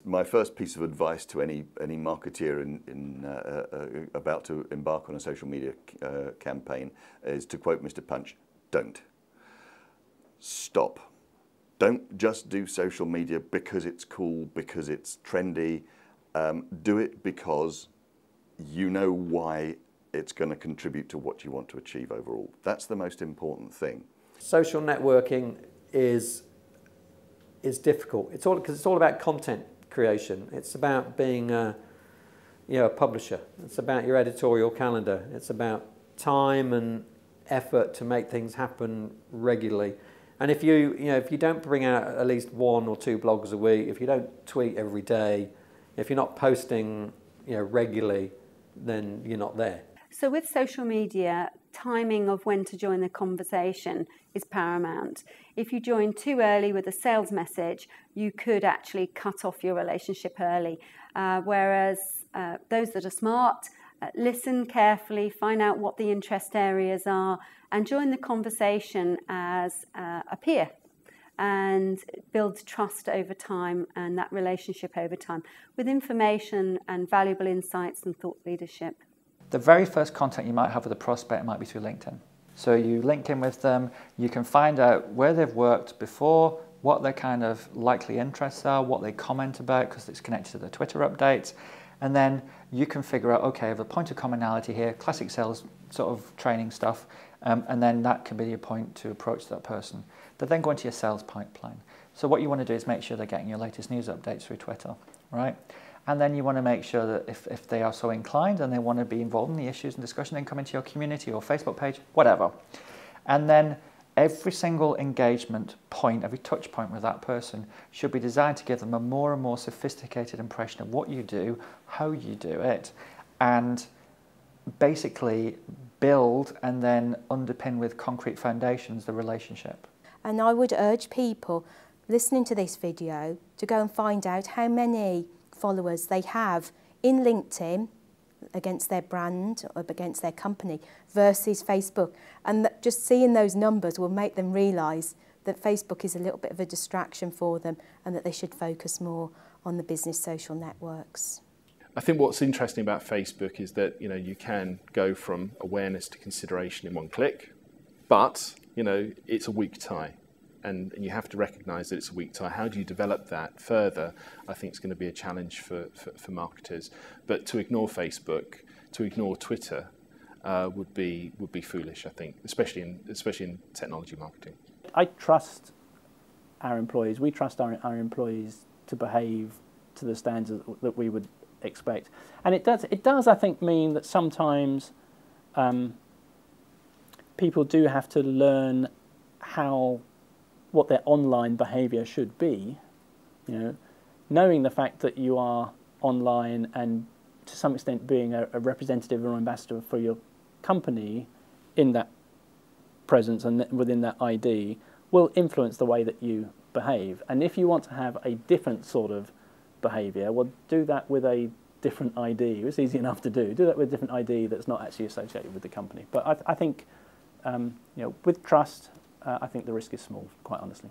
my first piece of advice to any marketeer about to embark on a social media campaign is to quote Mr. Punch: don't. Stop. Don't just do social media because it's cool, because it's trendy. Do it because you know why it's going to contribute to what you want to achieve overall. That's the most important thing. Social networking is difficult. It's all about content creation. It's about being a publisher. It's about your editorial calendar. It's about time and effort to make things happen regularly. And if you don't bring out at least 1 or 2 blogs a week, if you don't tweet every day, if you're not posting regularly, then you're not there. So with social media, timing of when to join the conversation is paramount. If you join too early with a sales message, you could actually cut off your relationship early. Whereas those that are smart, listen carefully, find out what the interest areas are, and join the conversation as a peer, and build trust over time and that relationship over time with information and valuable insights and thought leadership. The very first contact you might have with a prospect might be through LinkedIn. So you link in with them, you can find out where they've worked before, what their kind of likely interests are, what they comment about because it's connected to their Twitter updates, and then you can figure out, okay, I have a point of commonality here, classic sales sort of training stuff, and then that can be your point to approach that person. But then go into your sales pipeline. So what you want to do is make sure they're getting your latest news updates through Twitter, right? And then you want to make sure that if they are so inclined and they want to be involved in the issues and discussion, then come into your community or Facebook page, whatever. And then every single engagement point, every touch point with that person should be designed to give them a more and more sophisticated impression of what you do, how you do it, and basically build and then underpin with concrete foundations the relationship. And I would urge people listening to this video to go and find out how many followers they have in LinkedIn against their brand or against their company versus Facebook. And just seeing those numbers will make them realise that Facebook is a little bit of a distraction for them and that they should focus more on the business social networks. I think what's interesting about Facebook is that you can go from awareness to consideration in one click, but it's a weak tie. And you have to recognise that it's a weak tie. How do you develop that further? I think it's going to be a challenge for marketers. But to ignore Facebook, to ignore Twitter, would be foolish. I think, especially in technology marketing. I trust our employees. We trust our employees to behave to the standards that we would expect. And it does. I think mean that sometimes people do have to learn what their online behaviour should be, knowing the fact that you are online and to some extent being a representative or ambassador for your company in that presence and within that ID will influence the way that you behave. And if you want to have a different sort of behaviour, well, do that with a different ID. It's easy enough to do. Do that with a different ID that's not actually associated with the company. But I think, with trust, I think the risk is small, quite honestly.